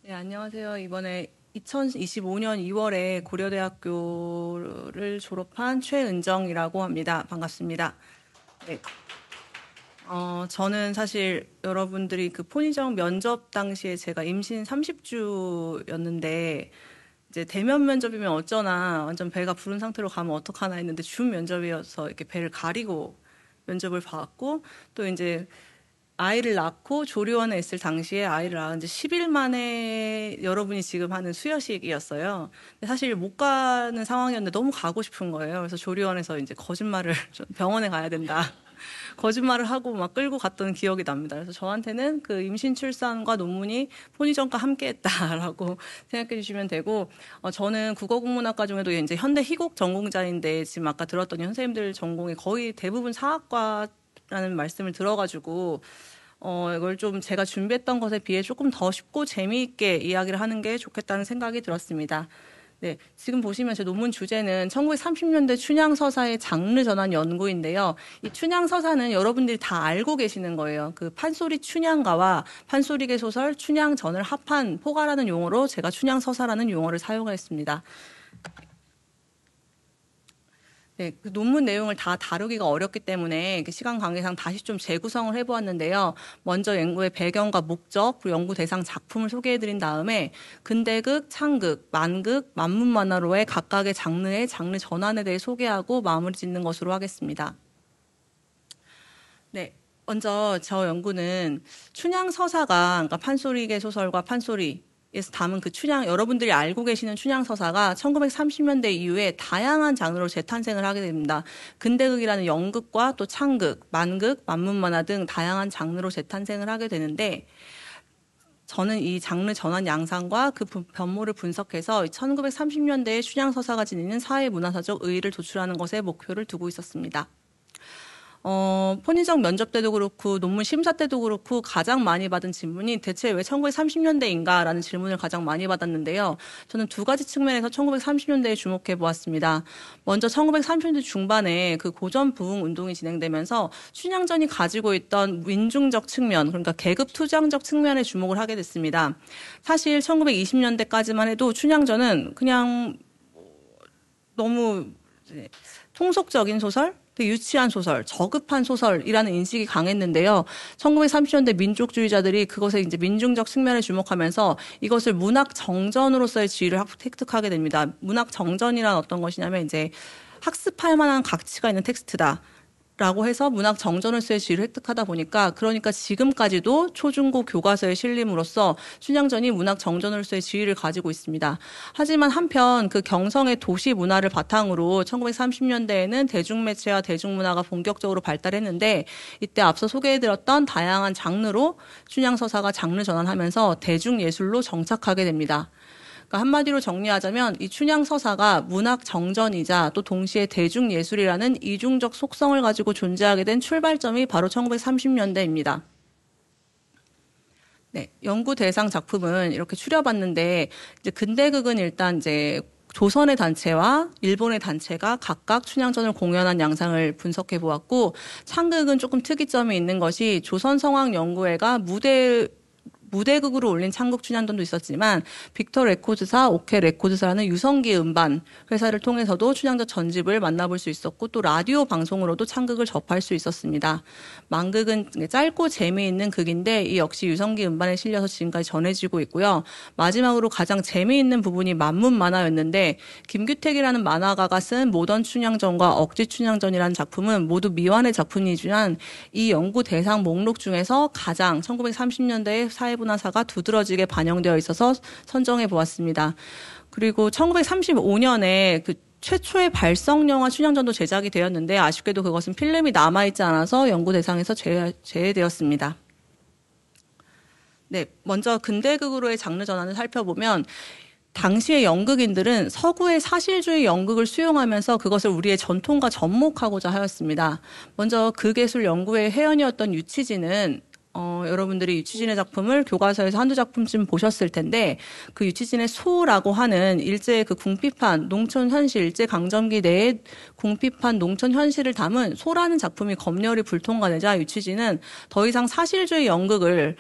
네, 안녕하세요. 이번에 2025년 2월에 고려대학교를 졸업한 최은정이라고 합니다. 반갑습니다. 네. 저는 사실 여러분들이 그 포니정 면접 당시에 제가 임신 30주였는데 이제 대면 면접이면 어쩌나 완전 배가 부른 상태로 가면 어떡하나 했는데 줌 면접이어서 이렇게 배를 가리고 면접을 봤고 또 이제 아이를 낳고 조리원에 있을 당시에 아이를 낳은 지 10일 만에 여러분이 지금 하는 수여식이었어요. 근데 사실 못 가는 상황이었는데 너무 가고 싶은 거예요. 그래서 조리원에서 이제 거짓말을 병원에 가야 된다. 거짓말을 하고 막 끌고 갔던 기억이 납니다. 그래서 저한테는 그 임신 출산과 논문이 포니정과 함께했다라고 생각해 주시면 되고, 저는 국어국문학과 중에도 이제 현대 희곡 전공자인데 지금 아까 들었더니 선생님들 전공이 거의 대부분 사학과라는 말씀을 들어가지고 이걸 좀 제가 준비했던 것에 비해 조금 더 쉽고 재미있게 이야기를 하는 게 좋겠다는 생각이 들었습니다. 네, 지금 보시면 제 논문 주제는 1930년대 춘향서사의 장르 전환 연구인데요. 이 춘향서사는 여러분들이 다 알고 계시는 거예요. 그 판소리 춘향가와 판소리계 소설 춘향전을 합한 포가라는 용어로 제가 춘향서사라는 용어를 사용했습니다. 네, 그 논문 내용을 다 다루기가 어렵기 때문에 시간 관계상 다시 좀 재구성을 해보았는데요. 먼저 연구의 배경과 목적, 그리고 연구 대상 작품을 소개해드린 다음에 근대극, 창극, 만극, 만문만화로의 각각의 장르의 장르 전환에 대해 소개하고 마무리 짓는 것으로 하겠습니다. 네, 먼저 저 연구는 춘향서사가, 그러니까 판소리계 소설과 판소리, 에서 담은 그 춘향, 여러분들이 알고 계시는 춘향서사가 1930년대 이후에 다양한 장르로 재탄생을 하게 됩니다. 근대극이라는 연극과 또 창극, 만극, 만문만화 등 다양한 장르로 재탄생을 하게 되는데, 저는 이 장르 전환 양상과 그 변모를 분석해서 1930년대의 춘향서사가 지니는 사회문화사적 의의를 도출하는 것에 목표를 두고 있었습니다. 포니정 면접 때도 그렇고 논문 심사 때도 그렇고 가장 많이 받은 질문이 대체 왜 1930년대인가 라는 질문을 가장 많이 받았는데요. 저는 두 가지 측면에서 1930년대에 주목해 보았습니다. 먼저 1930년대 중반에 그 고전 부흥 운동이 진행되면서 춘향전이 가지고 있던 민중적 측면, 그러니까 계급 투쟁적 측면에 주목을 하게 됐습니다. 사실 1920년대까지만 해도 춘향전은 그냥 너무 통속적인 소설, 되게 유치한 소설, 저급한 소설이라는 인식이 강했는데요. 1930년대 민족주의자들이 그것에 이제 민중적 측면에 주목하면서 이것을 문학 정전으로서의 지위를 획득하게 됩니다. 문학 정전이란 어떤 것이냐면 이제 학습할 만한 가치가 있는 텍스트다. 라고 해서 문학 정전으로서의 지위를 획득하다 보니까 그러니까 지금까지도 초중고 교과서에 실림으로써 춘향전이 문학 정전으로서의 지위를 가지고 있습니다. 하지만 한편 그 경성의 도시 문화를 바탕으로 1930년대에는 대중매체와 대중문화가 본격적으로 발달했는데 이때 앞서 소개해드렸던 다양한 장르로 춘향서사가 장르 전환하면서 대중예술로 정착하게 됩니다. 그러니까 한마디로 정리하자면 이 춘향서사가 문학 정전이자 또 동시에 대중예술이라는 이중적 속성을 가지고 존재하게 된 출발점이 바로 1930년대입니다. 네, 연구 대상 작품은 이렇게 추려봤는데 이제 근대극은 일단 이제 조선의 단체와 일본의 단체가 각각 춘향전을 공연한 양상을 분석해 보았고 창극은 조금 특이점이 있는 것이 조선성악연구회가 무대극으로 올린 창극 춘향전도 있었지만 빅터 레코드사, 오케 레코드사라는 유성기 음반 회사를 통해서도 춘향전 전집을 만나볼 수 있었고 또 라디오 방송으로도 창극을 접할 수 있었습니다. 만극은 짧고 재미있는 극인데 이 역시 유성기 음반에 실려서 지금까지 전해지고 있고요. 마지막으로 가장 재미있는 부분이 만문 만화였는데 김규택이라는 만화가가 쓴 모던 춘향전과 억지 춘향전이라는 작품은 모두 미완의 작품이지만 이 연구 대상 목록 중에서 가장 1930년대의 사회문화사가 두드러지게 반영되어 있어서 선정해 보았습니다. 그리고 1935년에 그 최초의 발성영화 춘향전도 제작이 되었는데 아쉽게도 그것은 필름이 남아있지 않아서 연구 대상에서 제외되었습니다. 네, 먼저 근대극으로의 장르 전환을 살펴보면 당시의 연극인들은 서구의 사실주의 연극을 수용하면서 그것을 우리의 전통과 접목하고자 하였습니다. 먼저 극예술 연구의 회원이었던 유치진은 여러분들이 유치진의 작품을 교과서에서 한두 작품쯤 보셨을 텐데, 그 유치진의 소라고 하는 일제의 그 궁핍한 농촌 현실, 일제 강점기 내의 궁핍한 농촌 현실을 담은 소라는 작품이 검열이 불통과되자 유치진은 더 이상 사실주의 연극을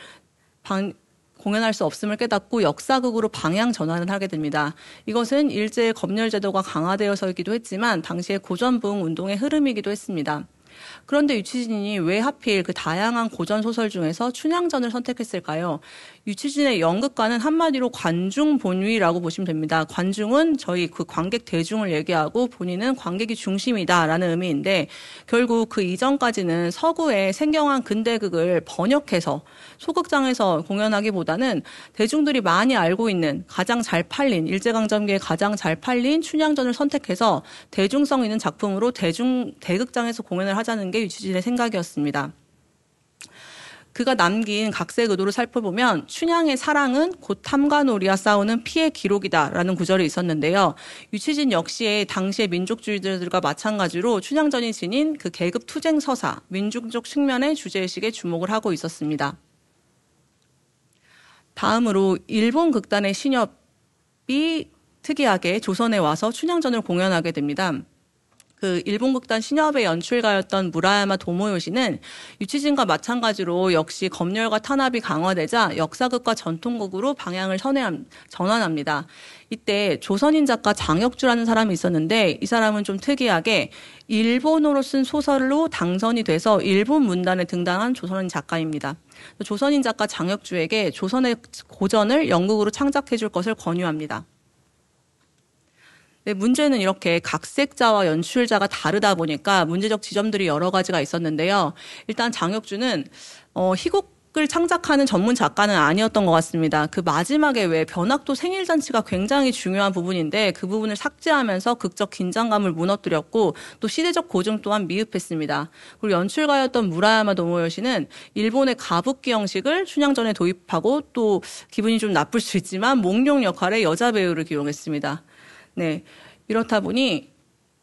공연할 수 없음을 깨닫고 역사극으로 방향 전환을 하게 됩니다. 이것은 일제의 검열 제도가 강화되어서이기도 했지만 당시의 고전부흥 운동의 흐름이기도 했습니다. 그런데 유치진이 왜 하필 그 다양한 고전 소설 중에서 춘향전을 선택했을까요? 유치진의 연극가는 한마디로 관중 본위라고 보시면 됩니다. 관중은 저희 그 관객 대중을 얘기하고 본인은 관객이 중심이다라는 의미인데, 결국 그 이전까지는 서구의 생경한 근대극을 번역해서 소극장에서 공연하기보다는 대중들이 많이 알고 있는 가장 잘 팔린, 일제강점기에 가장 잘 팔린 춘향전을 선택해서 대중성 있는 작품으로 대극장에서 공연을 하자는 게 유치진의 생각이었습니다. 그가 남긴 각색 의도를 살펴보면 춘향의 사랑은 곧 탐관오리와 싸우는 피의 기록이다라는 구절이 있었는데요. 유치진 역시 당시의 민족주의자들과 마찬가지로 춘향전이 지닌 그 계급 투쟁 서사, 민중적 측면의 주제의식에 주목을 하고 있었습니다. 다음으로 일본 극단의 신협이 특이하게 조선에 와서 춘향전을 공연하게 됩니다. 그 일본 극단 신협의 연출가였던 무라야마 도모요시는 유치진과 마찬가지로 역시 검열과 탄압이 강화되자 역사극과 전통극으로 방향을 전환합니다. 이때 조선인 작가 장혁주라는 사람이 있었는데, 이 사람은 좀 특이하게 일본어로 쓴 소설로 당선이 돼서 일본 문단에 등단한 조선인 작가입니다. 조선인 작가 장혁주에게 조선의 고전을 연극으로 창작해 줄 것을 권유합니다. 네, 문제는 이렇게 각색자와 연출자가 다르다 보니까 문제적 지점들이 여러 가지가 있었는데요. 일단 장혁주는 희곡을 창작하는 전문 작가는 아니었던 것 같습니다. 그 마지막에 왜 변학도 생일잔치가 굉장히 중요한 부분인데 그 부분을 삭제하면서 극적 긴장감을 무너뜨렸고 또 시대적 고증 또한 미흡했습니다. 그리고 연출가였던 무라야마 도모요시는 일본의 가부키 형식을 춘향전에 도입하고 또 기분이 좀 나쁠 수 있지만 몽룡 역할의 여자 배우를 기용했습니다. 네, 이렇다 보니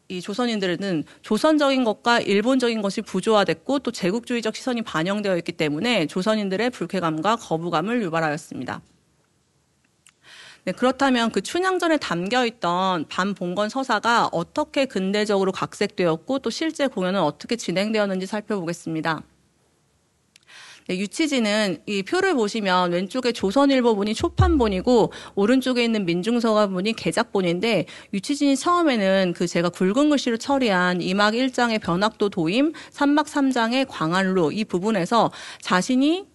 이 조선인들은 조선적인 것과 일본적인 것이 부조화됐고 또 제국주의적 시선이 반영되어 있기 때문에 조선인들의 불쾌감과 거부감을 유발하였습니다. 네, 그렇다면 그 춘향전에 담겨있던 반봉건 서사가 어떻게 근대적으로 각색되었고 또 실제 공연은 어떻게 진행되었는지 살펴보겠습니다. 네, 유치진은 이 표를 보시면 왼쪽에 조선일보본이 초판본이고 오른쪽에 있는 민중서가본이 개작본인데, 유치진이 처음에는 그 제가 굵은 글씨로 처리한 2막 1장의 변학도 도임, 3막 3장의 광안루 이 부분에서 자신이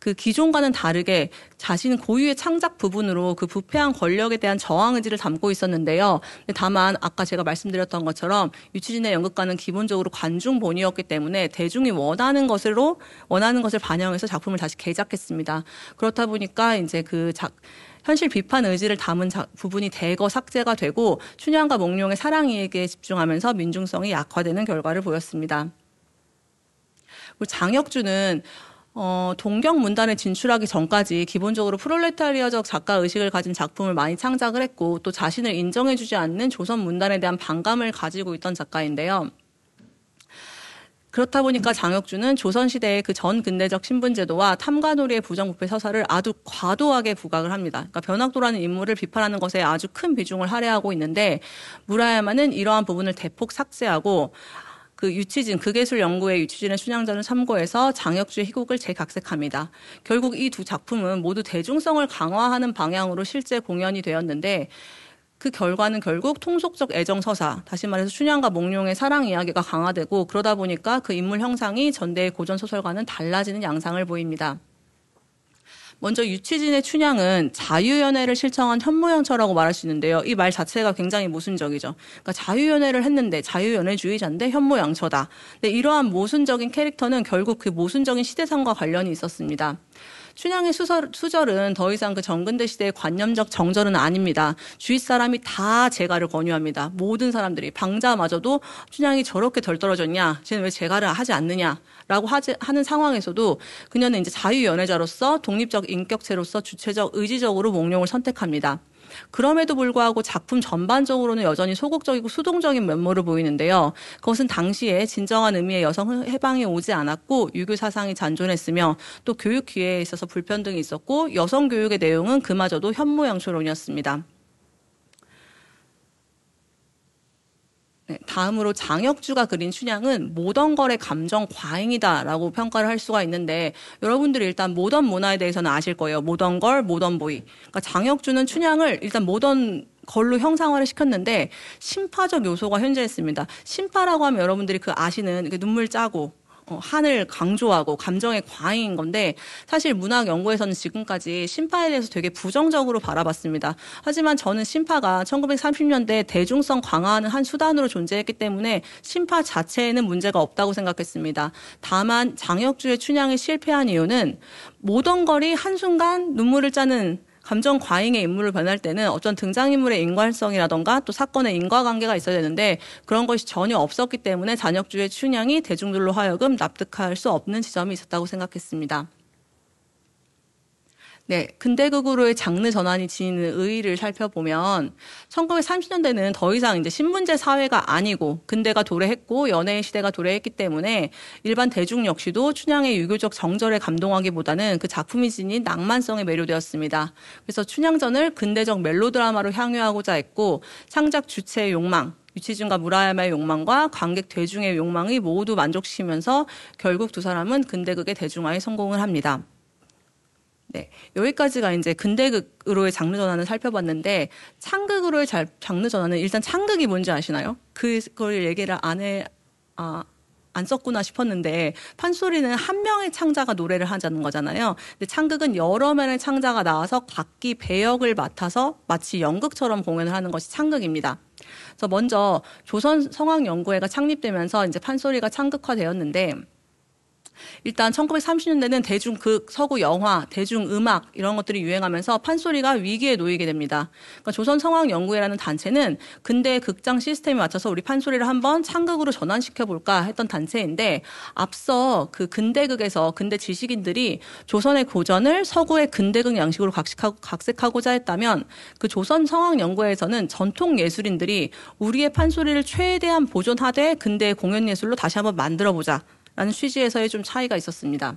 그 기존과는 다르게 자신 고유의 창작 부분으로 그 부패한 권력에 대한 저항 의지를 담고 있었는데요. 다만 아까 제가 말씀드렸던 것처럼 유치진의 연극가는 기본적으로 관중본이었기 때문에 대중이 원하는 것을 반영해서 작품을 다시 개작했습니다. 그렇다 보니까 이제 현실 비판 의지를 담은 부분이 대거 삭제가 되고 춘향과 몽룡의 사랑 이야기에 집중하면서 민중성이 약화되는 결과를 보였습니다. 그리고 장혁주는 동경 문단에 진출하기 전까지 기본적으로 프롤레타리아적 작가 의식을 가진 작품을 많이 창작을 했고 또 자신을 인정해주지 않는 조선 문단에 대한 반감을 가지고 있던 작가인데요. 그렇다 보니까 장혁주는 조선시대의 그 전 근대적 신분제도와 탐관오리의 부정부패 서사를 아주 과도하게 부각을 합니다. 그러니까 변학도라는 인물을 비판하는 것에 아주 큰 비중을 할애하고 있는데, 무라야마는 이러한 부분을 대폭 삭제하고 그 유치진, 극예술연구회 유치진의 춘향전을 참고해서 장혁주의 희곡을 재각색합니다. 결국 이 두 작품은 모두 대중성을 강화하는 방향으로 실제 공연이 되었는데, 그 결과는 결국 통속적 애정서사, 다시 말해서 춘향과 몽룡의 사랑 이야기가 강화되고, 그러다 보니까 그 인물 형상이 전대의 고전소설과는 달라지는 양상을 보입니다. 먼저 유치진의 춘향은 자유연애를 실천한 현모양처라고 말할 수 있는데요. 이 말 자체가 굉장히 모순적이죠. 그러니까 자유연애를 했는데 자유연애주의자인데 현모양처다. 근데 이러한 모순적인 캐릭터는 결국 그 모순적인 시대상과 관련이 있었습니다. 춘향의 수절은 더 이상 그 정근대 시대의 관념적 정절은 아닙니다. 주위 사람이 다 재가를 권유합니다. 모든 사람들이, 방자마저도 춘향이 저렇게 덜 떨어졌냐, 쟤는 왜 재가를 하지 않느냐라고 하는 상황에서도 그녀는 이제 자유연애자로서 독립적 인격체로서 주체적 의지적으로 몽룡을 선택합니다. 그럼에도 불구하고 작품 전반적으로는 여전히 소극적이고 수동적인 면모를 보이는데요. 그것은 당시에 진정한 의미의 여성 해방이 오지 않았고 유교 사상이 잔존했으며 또 교육 기회에 있어서 불평등이 있었고 여성 교육의 내용은 그마저도 현모양처론이었습니다. 네, 다음으로 장혁주가 그린 춘향은 모던걸의 감정 과잉이다라고 평가를 할 수가 있는데 여러분들이 일단 모던 문화에 대해서는 아실 거예요. 모던걸, 모던보이. 그러니까 장혁주는 춘향을 일단 모던 걸로 형상화를 시켰는데 신파적 요소가 현재했습니다. 신파라고 하면 여러분들이 그 아시는 눈물 짜고 한을 강조하고 감정의 과잉인 건데 사실 문학 연구에서는 지금까지 신파에 대해서 되게 부정적으로 바라봤습니다. 하지만 저는 신파가 1930년대 대중성 강화하는 한 수단으로 존재했기 때문에 신파 자체에는 문제가 없다고 생각했습니다. 다만 장혁주의 춘향이 실패한 이유는 모던걸이 한순간 눈물을 짜는 감정 과잉의 인물을 변할 때는 어떤 등장인물의 인과성이라던가 또 사건의 인과관계가 있어야 되는데 그런 것이 전혀 없었기 때문에 장혁주의 춘향이 대중들로 하여금 납득할 수 없는 지점이 있었다고 생각했습니다. 네, 근대극으로의 장르 전환이 지니는 의의를 살펴보면 1930년대는 더 이상 이제 신문제 사회가 아니고 근대가 도래했고 연애의 시대가 도래했기 때문에 일반 대중 역시도 춘향의 유교적 정절에 감동하기보다는 그 작품이 지닌 낭만성에 매료되었습니다. 그래서 춘향전을 근대적 멜로드라마로 향유하고자 했고 창작 주체의 욕망, 유치준과 무라야마의 욕망과 관객 대중의 욕망이 모두 만족시키면서 결국 두 사람은 근대극의 대중화에 성공을 합니다. 네, 여기까지가 이제 근대극으로의 장르 전환을 살펴봤는데 창극으로의 장르 전환은 일단 창극이 뭔지 아시나요? 그걸 얘기를 안 썼구나 싶었는데 판소리는 한 명의 창자가 노래를 하자는 거잖아요. 근데 창극은 여러 명의 창자가 나와서 각기 배역을 맡아서 마치 연극처럼 공연을 하는 것이 창극입니다. 그래서 먼저 조선 성악연구회가 창립되면서 이제 판소리가 창극화되었는데 일단 1930년대는 대중극, 서구 영화, 대중음악 이런 것들이 유행하면서 판소리가 위기에 놓이게 됩니다. 그러니까 조선성악연구회라는 단체는 근대 극장 시스템에 맞춰서 우리 판소리를 한번 창극으로 전환시켜볼까 했던 단체인데 앞서 그 근대극에서 근대 지식인들이 조선의 고전을 서구의 근대극 양식으로 각색하고자 했다면 그 조선성악연구회에서는 전통 예술인들이 우리의 판소리를 최대한 보존하되 근대의 공연예술로 다시 한번 만들어보자 라는 취지에서의 좀 차이가 있었습니다.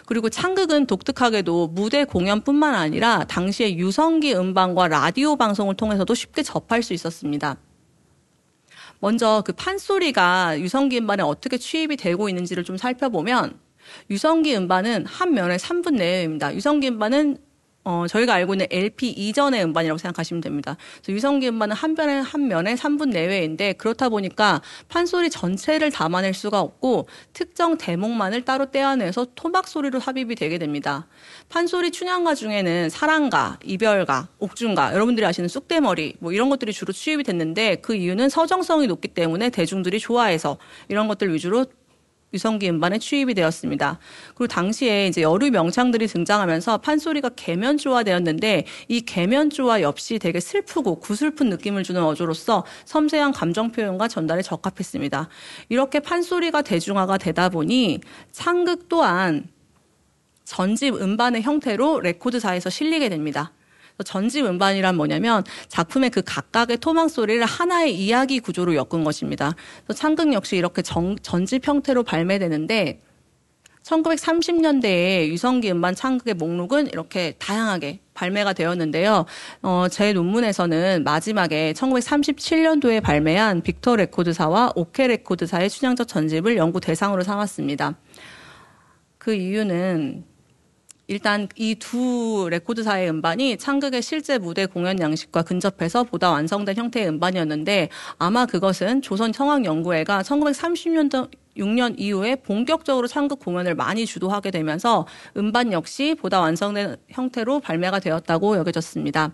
그리고 창극은 독특하게도 무대 공연뿐만 아니라 당시에 유성기 음반과 라디오 방송을 통해서도 쉽게 접할 수 있었습니다. 먼저 그 판소리가 유성기 음반에 어떻게 취입이 되고 있는지를 좀 살펴보면 유성기 음반은 한 면에 3분 내외입니다. 유성기 음반은 저희가 알고 있는 LP 이전의 음반이라고 생각하시면 됩니다. 그래서 유성기 음반은 한 면에 3분 내외인데 그렇다 보니까 판소리 전체를 담아낼 수가 없고 특정 대목만을 따로 떼어내서 토막 소리로 삽입이 되게 됩니다. 판소리 춘향가 중에는 사랑가, 이별가, 옥중가, 여러분들이 아시는 쑥대머리 뭐 이런 것들이 주로 취입이 됐는데 그 이유는 서정성이 높기 때문에 대중들이 좋아해서 이런 것들 위주로 유성기 음반에 취입이 되었습니다. 그리고 당시에 이제 여류 명창들이 등장하면서 판소리가 계면조화되었는데 이 계면조화 역시 되게 슬프고 구슬픈 느낌을 주는 어조로서 섬세한 감정 표현과 전달에 적합했습니다. 이렇게 판소리가 대중화가 되다 보니 창극 또한 전집 음반의 형태로 레코드사에서 실리게 됩니다. 전집 음반이란 뭐냐면 작품의 그 각각의 토막 소리를 하나의 이야기 구조로 엮은 것입니다. 창극 역시 이렇게 전집 형태로 발매되는데 1930년대에 유성기 음반 창극의 목록은 이렇게 다양하게 발매가 되었는데요. 제 논문에서는 마지막에 1937년도에 발매한 빅터 레코드사와 오케 레코드사의 춘향전 전집을 연구 대상으로 삼았습니다. 그 이유는 일단 이 두 레코드사의 음반이 창극의 실제 무대 공연 양식과 근접해서 보다 완성된 형태의 음반이었는데 아마 그것은 조선 성악연구회가 1936년 이후에 본격적으로 창극 공연을 많이 주도하게 되면서 음반 역시 보다 완성된 형태로 발매가 되었다고 여겨졌습니다.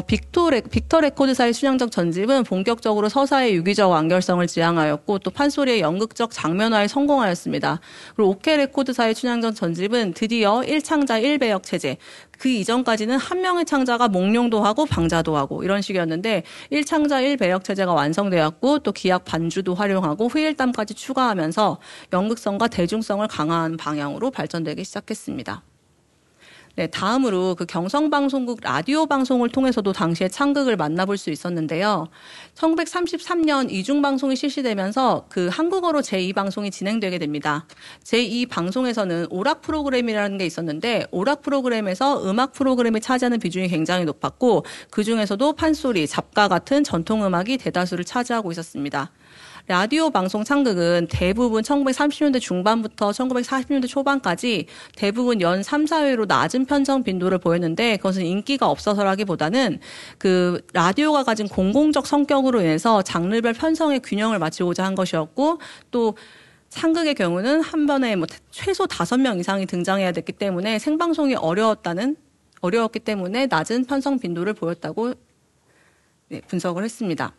빅터 레코드사의 춘향전 전집은 본격적으로 서사의 유기적 완결성을 지향하였고 또 판소리의 연극적 장면화에 성공하였습니다. 그리고 오케 레코드사의 춘향전 전집은 드디어 1창자 1배역 체제, 그 이전까지는 한 명의 창자가 몽룡도 하고 방자도 하고 이런 식이었는데 1창자 1배역 체제가 완성되었고 또 기악 반주도 활용하고 후일담까지 추가하면서 연극성과 대중성을 강화하는 방향으로 발전되기 시작했습니다. 네, 다음으로 그 경성방송국 라디오 방송을 통해서도 당시에 창극을 만나볼 수 있었는데요. 1933년 이중방송이 실시되면서 그 한국어로 제2방송이 진행되게 됩니다. 제2방송에서는 오락 프로그램이라는 게 있었는데 오락 프로그램에서 음악 프로그램이 차지하는 비중이 굉장히 높았고 그중에서도 판소리, 잡가 같은 전통음악이 대다수를 차지하고 있었습니다. 라디오 방송 창극은 대부분 1930년대 중반부터 1940년대 초반까지 대부분 연 3, 4회로 낮은 편성 빈도를 보였는데 그것은 인기가 없어서라기보다는 그 라디오가 가진 공공적 성격으로 인해서 장르별 편성의 균형을 맞추고자 한 것이었고 또 창극의 경우는 한 번에 최소 5명 이상이 등장해야 됐기 때문에 생방송이 어려웠기 때문에 낮은 편성 빈도를 보였다고 분석을 했습니다.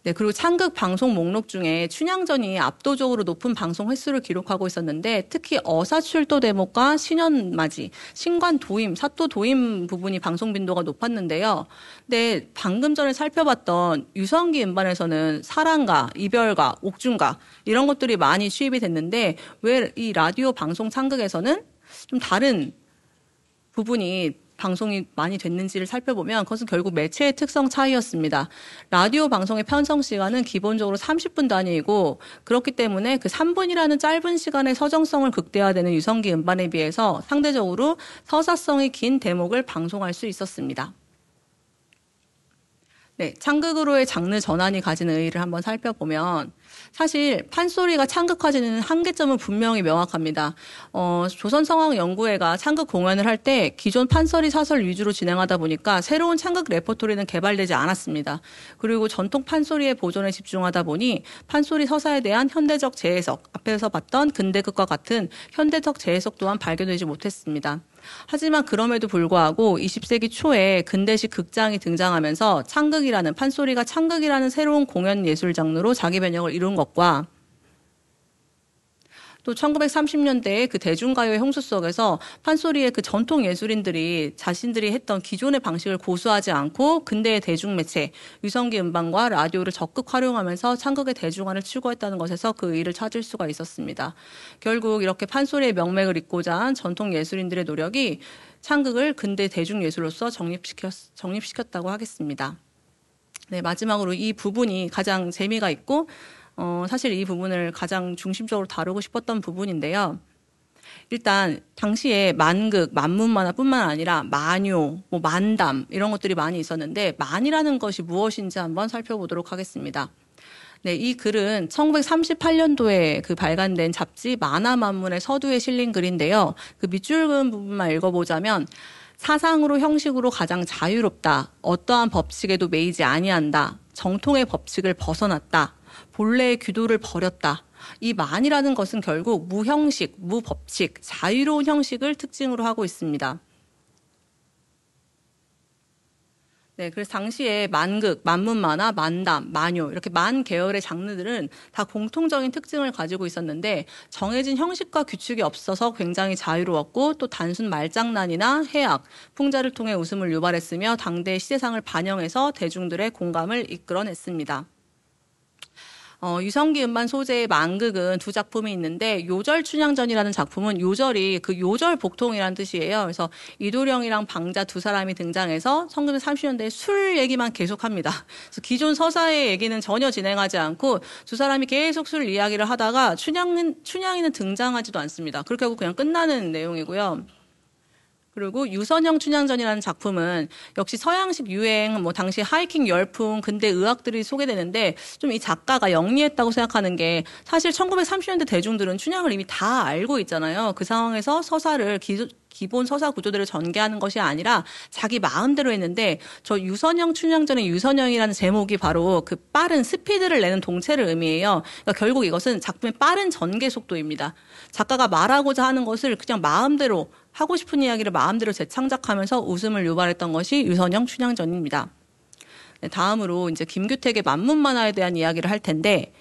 네, 그리고 창극 방송 목록 중에 춘향전이 압도적으로 높은 방송 횟수를 기록하고 있었는데 특히 어사출도 대목과 신현맞이, 신관도임, 사또도임 부분이 방송 빈도가 높았는데요. 근데 방금 전에 살펴봤던 유성기 음반에서는 사랑가, 이별가, 옥중가 이런 것들이 많이 취입이 됐는데 왜 이 라디오 방송 창극에서는 좀 다른 부분이 방송이 많이 됐는지를 살펴보면 그것은 결국 매체의 특성 차이였습니다. 라디오 방송의 편성 시간은 기본적으로 30분 단위이고 그렇기 때문에 그 3분이라는 짧은 시간의 서정성을 극대화되는 유성기 음반에 비해서 상대적으로 서사성이 긴 대목을 방송할 수 있었습니다. 네, 창극으로의 장르 전환이 가진 의의를 한번 살펴보면 사실 판소리가 창극화되는 한계점은 분명히 명확합니다. 조선성악연구회가 창극 공연을 할 때 기존 판소리 사설 위주로 진행하다 보니까 새로운 창극 레퍼토리는 개발되지 않았습니다. 그리고 전통 판소리의 보존에 집중하다 보니 판소리 서사에 대한 현대적 재해석, 앞에서 봤던 근대극과 같은 현대적 재해석 또한 발견되지 못했습니다. 하지만 그럼에도 불구하고 20세기 초에 근대식 극장이 등장하면서 창극이라는 판소리가 창극이라는 새로운 공연 예술 장르로 자기 변형을 이룬 것과 또 1930년대의 그 대중가요의 홍수 속에서 판소리의 그 전통 예술인들이 자신들이 했던 기존의 방식을 고수하지 않고 근대의 대중매체, 유성기 음반과 라디오를 적극 활용하면서 창극의 대중화를 추구했다는 것에서 그 의의를 찾을 수가 있었습니다. 결국 이렇게 판소리의 명맥을 잇고자 한 전통 예술인들의 노력이 창극을 근대 대중예술로서 정립시켰다고 하겠습니다. 네, 마지막으로 이 부분이 가장 재미가 있고 사실 이 부분을 가장 중심적으로 다루고 싶었던 부분인데요. 일단 당시에 만극, 만문만화뿐만 아니라 만요, 만담 이런 것들이 많이 있었는데 만이라는 것이 무엇인지 한번 살펴보도록 하겠습니다. 네, 이 글은 1938년도에 그 발간된 잡지 만화만문의 서두에 실린 글인데요. 그 밑줄 그은 부분만 읽어보자면 사상으로 형식으로 가장 자유롭다. 어떠한 법칙에도 매이지 아니한다. 정통의 법칙을 벗어났다. 본래의 규도를 버렸다. 이 만이라는 것은 결국 무형식, 무법칙, 자유로운 형식을 특징으로 하고 있습니다. 네, 그래서 당시에 만극, 만문만화, 만담, 만요 이렇게 만 계열의 장르들은 다 공통적인 특징을 가지고 있었는데 정해진 형식과 규칙이 없어서 굉장히 자유로웠고 또 단순 말장난이나 해악, 풍자를 통해 웃음을 유발했으며 당대의 시대상을 반영해서 대중들의 공감을 이끌어냈습니다. 유성기 음반 소재의 만극은 두 작품이 있는데 요절춘향전이라는 작품은 요절이 그 요절 복통이라는 뜻이에요. 그래서 이도령이랑 방자 두 사람이 등장해서 1930년대에 술 얘기만 계속합니다. 그래서 기존 서사의 얘기는 전혀 진행하지 않고 두 사람이 계속 술 이야기를 하다가 춘향이는 등장하지도 않습니다. 그렇게 하고 그냥 끝나는 내용이고요. 그리고 유선형 춘향전이라는 작품은 역시 서양식 유행, 당시 하이킹 열풍, 근대 의학들이 소개되는데 좀 이 작가가 영리했다고 생각하는 게 사실 1930년대 대중들은 춘향을 이미 다 알고 있잖아요. 그 상황에서 서사를 기본 서사 구조들을 전개하는 것이 아니라 자기 마음대로 했는데 저 유선형 춘향전의 유선형이라는 제목이 바로 그 빠른 스피드를 내는 동체를 의미해요. 그러니까 결국 이것은 작품의 빠른 전개 속도입니다. 작가가 말하고자 하는 것을 그냥 마음대로 하고 싶은 이야기를 마음대로 재창작하면서 웃음을 유발했던 것이 유선형 춘향전입니다. 네, 다음으로 이제 김규택의 만문만화에 대한 이야기를 할 텐데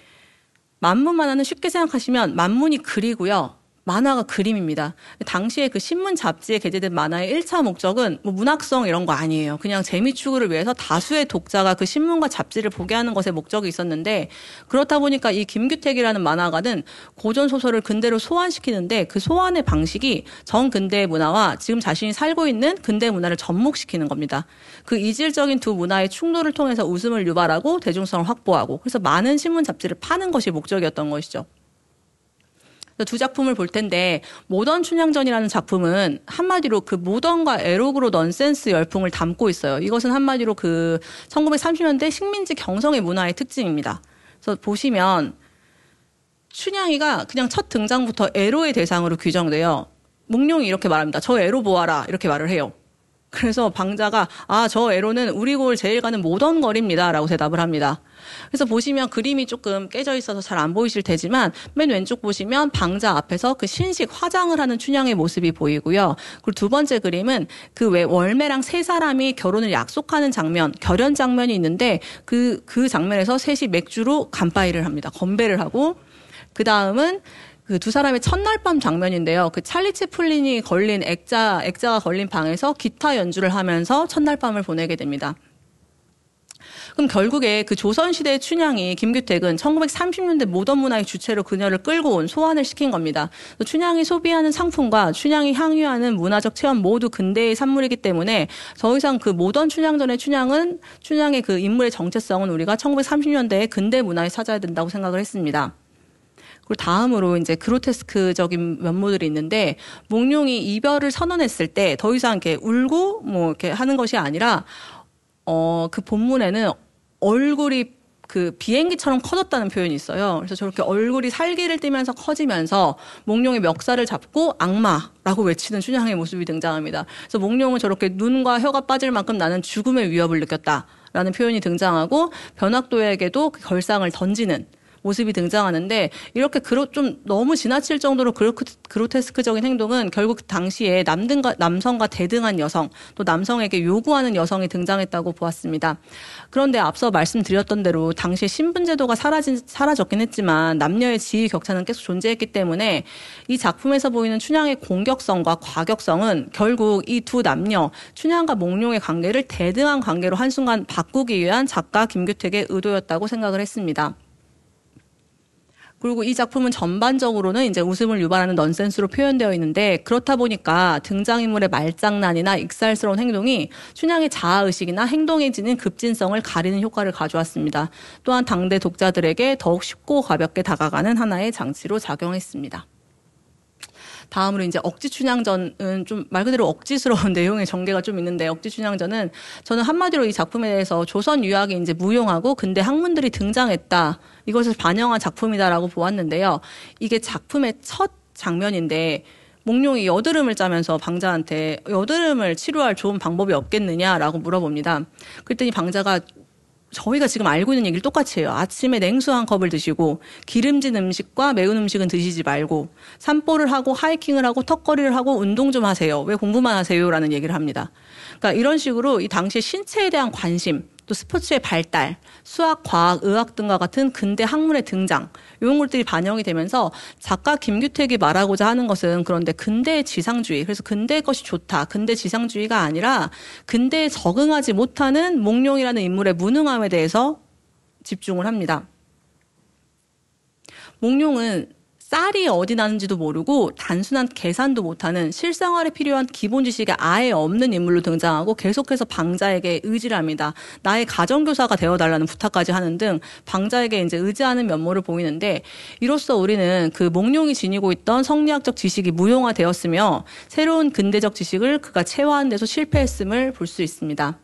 만문만화는 쉽게 생각하시면 만문이 글이고요. 만화가 그림입니다. 당시에 그 신문 잡지에 게재된 만화의 1차 목적은 뭐 문학성 이런 거 아니에요. 그냥 재미 추구를 위해서 다수의 독자가 그 신문과 잡지를 보게 하는 것에 목적이 있었는데, 그렇다 보니까 이 김규택이라는 만화가는 고전 소설을 근대로 소환시키는데 그 소환의 방식이 정근대의 문화와 지금 자신이 살고 있는 근대 문화를 접목시키는 겁니다. 그 이질적인 두 문화의 충돌을 통해서 웃음을 유발하고 대중성을 확보하고, 그래서 많은 신문 잡지를 파는 것이 목적이었던 것이죠. 두 작품을 볼 텐데, 모던 춘향전이라는 작품은 한마디로 그 모던과 에로그로 넌센스 열풍을 담고 있어요. 이것은 한마디로 그 1930년대 식민지 경성의 문화의 특징입니다. 그래서 보시면 춘향이가 그냥 첫 등장부터 에로의 대상으로 규정돼요. 몽룡이 이렇게 말합니다. 저 에로 보아라, 이렇게 말을 해요. 그래서 방자가 저 에로는 우리 고을 제일 가는 모던 거리입니다 라고 대답을 합니다. 그래서 보시면 그림이 조금 깨져 있어서 잘 안 보이실 테지만 맨 왼쪽 보시면 방자 앞에서 그 신식 화장을 하는 춘향의 모습이 보이고요. 그리고 두 번째 그림은 그 외 월매랑 세 사람이 결혼을 약속하는 장면, 결연 장면이 있는데 그 장면에서 셋이 맥주로 간파이를 합니다. 건배를 하고, 그 다음은 그 두 사람의 첫날 밤 장면인데요. 그 찰리 채플린이 걸린 액자가 걸린 방에서 기타 연주를 하면서 첫날 밤을 보내게 됩니다. 그럼 결국에 그 조선시대의 춘향이 김규택은 1930년대 모던 문화의 주체로 그녀를 끌고 온, 소환을 시킨 겁니다. 춘향이 소비하는 상품과 춘향이 향유하는 문화적 체험 모두 근대의 산물이기 때문에 더 이상 그 모던 춘향전의 춘향의 그 인물의 정체성은 우리가 1930년대의 근대 문화에 찾아야 된다고 생각을 했습니다. 그리고 다음으로 이제 그로테스크적인 면모들이 있는데, 몽룡이 이별을 선언했을 때 더 이상 이렇게 울고 뭐 이렇게 하는 것이 아니라 그 본문에는 얼굴이 그 비행기처럼 커졌다는 표현이 있어요. 그래서 저렇게 얼굴이 살기를 띠면서 커지면서 몽룡의 멱살을 잡고 악마라고 외치는 춘향의 모습이 등장합니다. 그래서 몽룡은 저렇게 눈과 혀가 빠질 만큼 나는 죽음의 위협을 느꼈다라는 표현이 등장하고, 변학도에게도 그 결상을 던지는 모습이 등장하는데, 이렇게 좀 너무 지나칠 정도로 그로테스크적인 행동은 결국 당시에 남성과 대등한 여성, 또 남성에게 요구하는 여성이 등장했다고 보았습니다. 그런데 앞서 말씀드렸던 대로 당시에 신분제도가 사라졌긴 했지만 남녀의 지위 격차는 계속 존재했기 때문에 이 작품에서 보이는 춘향의 공격성과 과격성은 결국 이 두 남녀, 춘향과 몽룡의 관계를 대등한 관계로 한순간 바꾸기 위한 작가 김규택의 의도였다고 생각을 했습니다. 그리고 이 작품은 전반적으로는 이제 웃음을 유발하는 넌센스로 표현되어 있는데, 그렇다 보니까 등장인물의 말장난이나 익살스러운 행동이 춘향의 자아의식이나 행동에 지닌 급진성을 가리는 효과를 가져왔습니다. 또한 당대 독자들에게 더욱 쉽고 가볍게 다가가는 하나의 장치로 작용했습니다. 다음으로 이제 억지춘향전은 좀 말 그대로 억지스러운 내용의 전개가 좀 있는데, 억지춘향전은 저는 한마디로 이 작품에 대해서 조선 유학이 이제 무용하고 근대 학문들이 등장했다, 이것을 반영한 작품이다라고 보았는데요. 이게 작품의 첫 장면인데, 몽룡이 여드름을 짜면서 방자한테 여드름을 치료할 좋은 방법이 없겠느냐라고 물어봅니다. 그랬더니 방자가 저희가 지금 알고 있는 얘기를 똑같이 해요. 아침에 냉수 한 컵을 드시고 기름진 음식과 매운 음식은 드시지 말고 산보를 하고 하이킹을 하고 턱걸이를 하고 운동 좀 하세요. 왜 공부만 하세요? 라는 얘기를 합니다. 그러니까 이런 식으로 이 당시에 신체에 대한 관심, 또 스포츠의 발달, 수학, 과학, 의학 등과 같은 근대 학문의 등장, 이런 것들이 반영이 되면서 작가 김규택이 말하고자 하는 것은 그런데 근대의 지상주의, 그래서 근대의 것이 좋다, 근대 지상주의가 아니라 근대에 적응하지 못하는 몽룡이라는 인물의 무능함에 대해서 집중을 합니다. 몽룡은 쌀이 어디 나는지도 모르고 단순한 계산도 못하는 실생활에 필요한 기본 지식이 아예 없는 인물로 등장하고, 계속해서 방자에게 의지를 합니다. 나의 가정교사가 되어달라는 부탁까지 하는 등 방자에게 이제 의지하는 면모를 보이는데, 이로써 우리는 그 몽룡이 지니고 있던 성리학적 지식이 무용화되었으며 새로운 근대적 지식을 그가 체화하는 데서 실패했음을 볼 수 있습니다.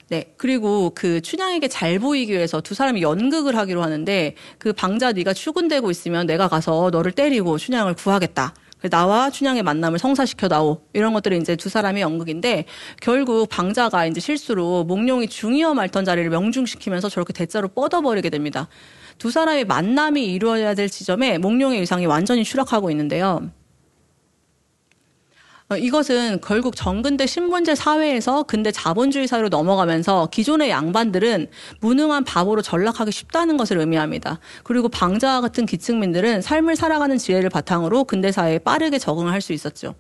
네. 그리고 그 춘향에게 잘 보이기 위해서 두 사람이 연극을 하기로 하는데, 그 방자 네가 출근되고 있으면 내가 가서 너를 때리고 춘향을 구하겠다. 나와 춘향의 만남을 성사시켜다오. 이런 것들이 이제 두 사람의 연극인데, 결국 방자가 이제 실수로 몽룡이 중이어 말던 자리를 명중시키면서 저렇게 대자로 뻗어버리게 됩니다. 두 사람의 만남이 이루어져야 될 지점에 몽룡의 의상이 완전히 추락하고 있는데요. 이것은 결국 전근대 신분제 사회에서 근대 자본주의 사회로 넘어가면서 기존의 양반들은 무능한 바보로 전락하기 쉽다는 것을 의미합니다. 그리고 방자와 같은 기층민들은 삶을 살아가는 지혜를 바탕으로 근대 사회에 빠르게 적응을 할 수 있었죠.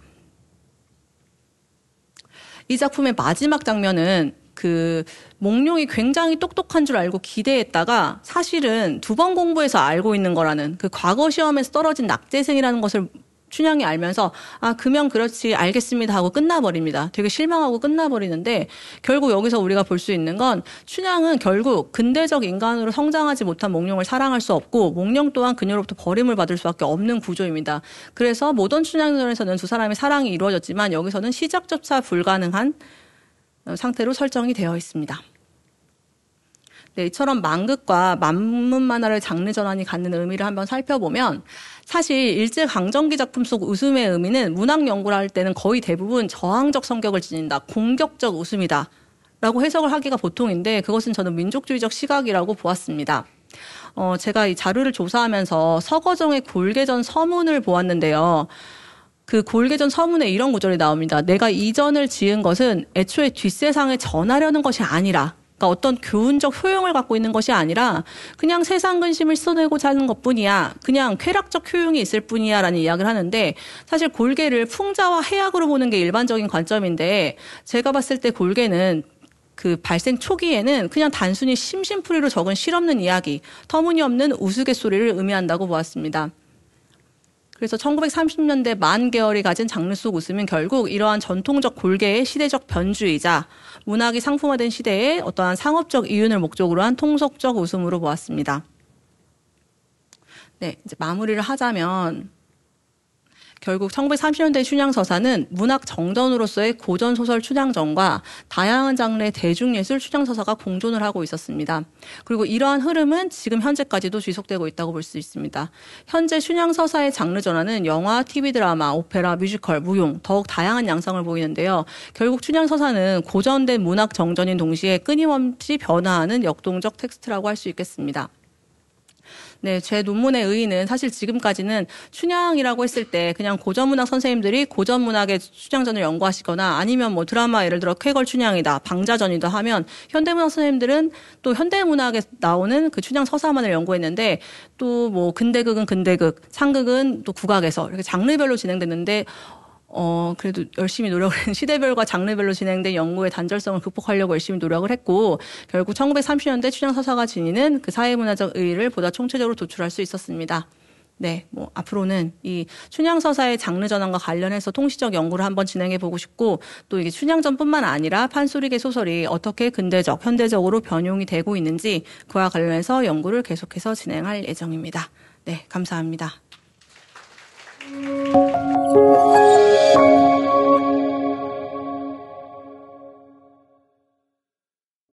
이 작품의 마지막 장면은 그 몽룡이 굉장히 똑똑한 줄 알고 기대했다가 사실은 2번 공부해서 알고 있는 거라는 그 과거 시험에서 떨어진 낙제생이라는 것을 춘향이 알면서 그면 그렇지 알겠습니다 하고 끝나버립니다. 되게 실망하고 끝나버리는데 결국 여기서 우리가 볼 수 있는 건 춘향은 결국 근대적 인간으로 성장하지 못한 몽룡을 사랑할 수 없고 몽룡 또한 그녀로부터 버림을 받을 수밖에 없는 구조입니다. 그래서 모던 춘향전에서는 두 사람의 사랑이 이루어졌지만 여기서는 시작조차 불가능한 상태로 설정이 되어 있습니다. 네, 이처럼 만극과 만문 만화를 장르 전환이 갖는 의미를 한번 살펴보면 사실 일제강점기 작품 속 웃음의 의미는 문학 연구를 할 때는 거의 대부분 저항적 성격을 지닌다. 공격적 웃음이다. 라고 해석을 하기가 보통인데 그것은 저는 민족주의적 시각이라고 보았습니다. 제가 이 자료를 조사하면서 서거정의 골계전 서문을 보았는데요. 그 골계전 서문에 이런 구절이 나옵니다. 내가 이 전을 지은 것은 애초에 뒷세상에 전하려는 것이 아니라 그러니까 어떤 교훈적 효용을 갖고 있는 것이 아니라 그냥 세상 근심을 쏟아내고자 하는 것뿐이야. 그냥 쾌락적 효용이 있을 뿐이야 라는 이야기를 하는데 사실 골계를 풍자와 해악으로 보는 게 일반적인 관점인데 제가 봤을 때 골계는 그 발생 초기에는 그냥 단순히 심심풀이로 적은 실없는 이야기, 터무니없는 우스갯소리를 의미한다고 보았습니다. 그래서 1930년대 만 계열이 가진 장르 속 웃음은 결국 이러한 전통적 골계의 시대적 변주이자 문학이 상품화된 시대의 어떠한 상업적 이윤을 목적으로 한 통속적 웃음으로 보았습니다. 네, 이제 마무리를 하자면 결국 1930년대 춘향서사는 문학 정전으로서의 고전소설 춘향전과 다양한 장르의 대중예술 춘향서사가 공존을 하고 있었습니다. 그리고 이러한 흐름은 지금 현재까지도 지속되고 있다고 볼 수 있습니다. 현재 춘향서사의 장르 전환은 영화, TV 드라마, 오페라, 뮤지컬, 무용 더욱 다양한 양상을 보이는데요. 결국 춘향서사는 고전된 문학 정전인 동시에 끊임없이 변화하는 역동적 텍스트라고 할 수 있겠습니다. 네, 제 논문의 의의는 사실 지금까지는 춘향이라고 했을 때 그냥 고전문학 선생님들이 고전문학의 춘향전을 연구하시거나 아니면 뭐 드라마 예를 들어 쾌걸 춘향이다, 방자전이다 하면 현대문학 선생님들은 또 현대문학에 나오는 그 춘향 서사만을 연구했는데 또 뭐 근대극은 근대극, 상극은 또 국악에서 이렇게 장르별로 진행됐는데 그래도 열심히 노력을 했는 시대별과 장르별로 진행된 연구의 단절성을 극복하려고 열심히 노력을 했고 결국 1930년대 춘향서사가 지니는 그 사회문화적 의의를 보다 총체적으로 도출할 수 있었습니다. 네, 뭐 앞으로는 이 춘향서사의 장르 전환과 관련해서 통시적 연구를 한번 진행해 보고 싶고 또 이게 춘향전뿐만 아니라 판소리계 소설이 어떻게 근대적, 현대적으로 변용이 되고 있는지 그와 관련해서 연구를 계속해서 진행할 예정입니다. 네, 감사합니다.